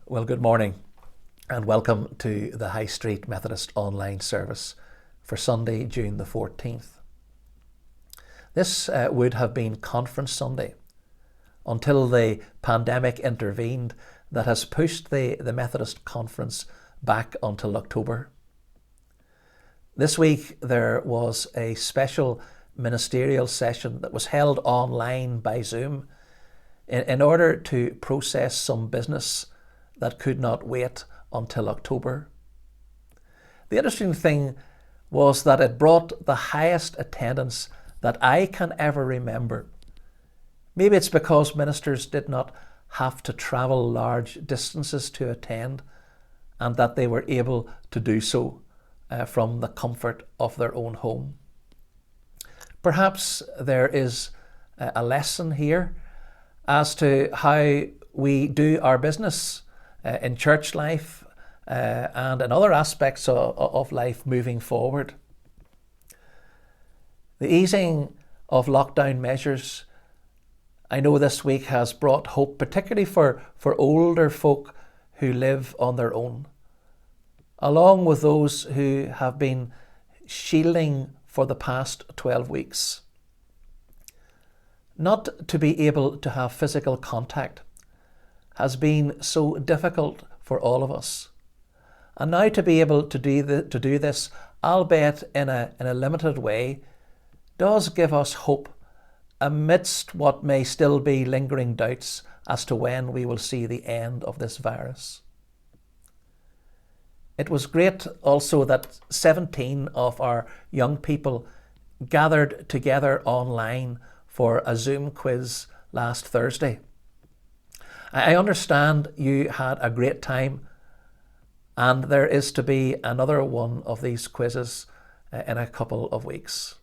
Well, good morning and welcome to the High Street Methodist online service for Sunday, June the 14th. This would have been Conference Sunday until the pandemic intervened that has pushed the Methodist Conference back until October. This week there was a special ministerial session that was held online by Zoom in order to process some business that could not wait until October. The interesting thing was that it brought the highest attendance that I can ever remember. Maybe it's because ministers did not have to travel large distances to attend and that they were able to do so from the comfort of their own home. Perhaps there is a lesson here as to how we do our business in church life and in other aspects of life moving forward. The easing of lockdown measures, I know this week has brought hope, particularly for older folk who live on their own, along with those who have been shielding for the past 12 weeks. Not to be able to have physical contact has been so difficult for all of us. And now to be able to do this, albeit in a limited way, does give us hope amidst what may still be lingering doubts as to when we will see the end of this virus. It was great also that 17 of our young people gathered together online for a Zoom quiz last Thursday. I understand you had a great time, and there is to be another one of these quizzes in a couple of weeks.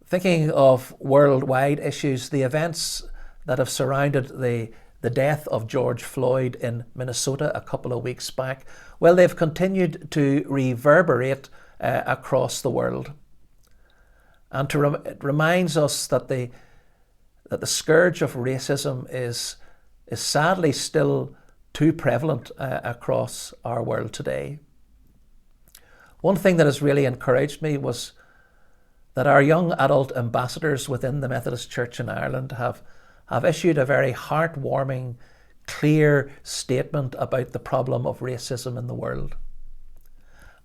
Thinking of worldwide issues, the events that have surrounded the death of George Floyd in Minnesota a couple of weeks back, well, they've continued to reverberate across the world. And it reminds us that the scourge of racism is sadly still too prevalent across our world today. One thing that has really encouraged me was that our young adult ambassadors within the Methodist Church in Ireland have issued a very heartwarming, clear statement about the problem of racism in the world.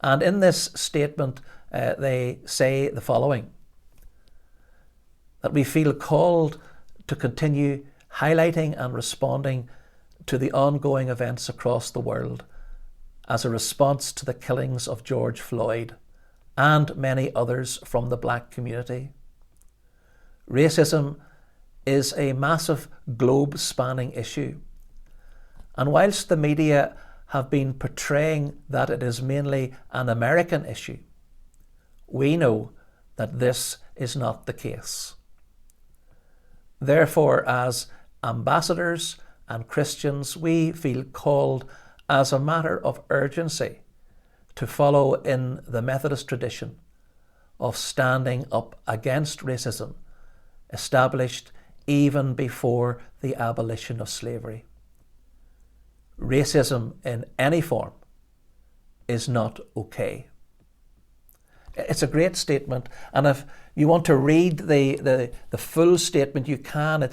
And in this statement, they say the following: that we feel called to continue highlighting and responding to the ongoing events across the world as a response to the killings of George Floyd and many others from the black community. Racism is a massive globe-spanning issue, and whilst the media have been portraying that it is mainly an American issue, we know that this is not the case. Therefore, as ambassadors and Christians, we feel called as a matter of urgency to follow in the Methodist tradition of standing up against racism, established even before the abolition of slavery. Racism in any form is not okay. It's a great statement, and if you want to read the full statement, you can.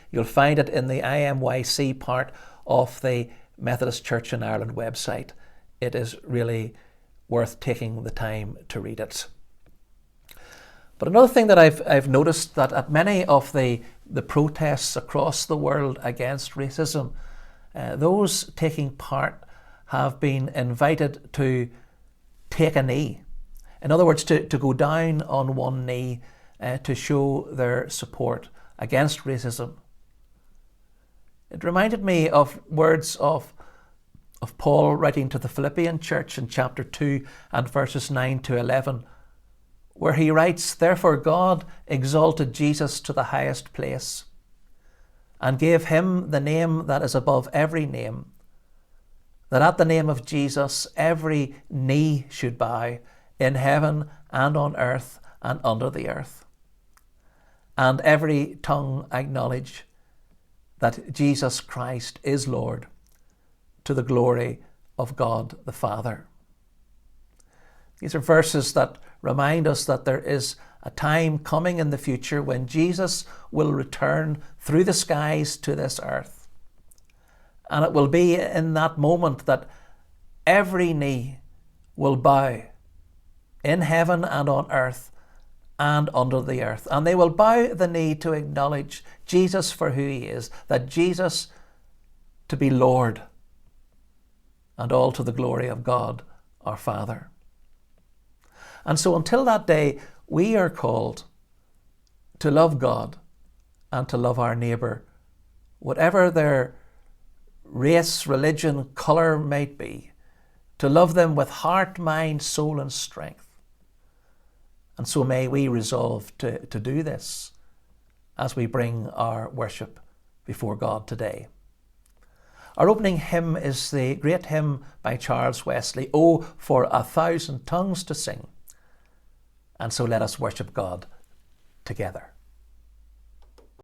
You'll find it in the IMYC part of the Methodist Church in Ireland website. It is really worth taking the time to read it. But another thing that I've noticed, that at many of the protests across the world against racism, those taking part have been invited to take a knee. In other words, to go down on one knee to show their support against racism. It reminded me of words of Paul writing to the Philippian church in chapter 2 and verses 9 to 11, where he writes, "Therefore God exalted Jesus to the highest place and gave him the name that is above every name, that at the name of Jesus every knee should bow, in heaven and on earth and under the earth, and every tongue acknowledge that Jesus Christ is Lord, to the glory of God the Father. These are verses that remind us that there is a time coming in the future when Jesus will return through the skies to this earth. And it will be in that moment that every knee will bow in heaven and on earth and under the earth. And they will bow the knee to acknowledge Jesus for who he is, that Jesus to be Lord, and all to the glory of God our Father. And so until that day, we are called to love God and to love our neighbour, whatever their race, religion, colour might be, to love them with heart, mind, soul and strength. And so may we resolve to do this as we bring our worship before God today. Our opening hymn is the great hymn by Charles Wesley, "Oh, for 1,000 tongues to sing." And so let us worship God together.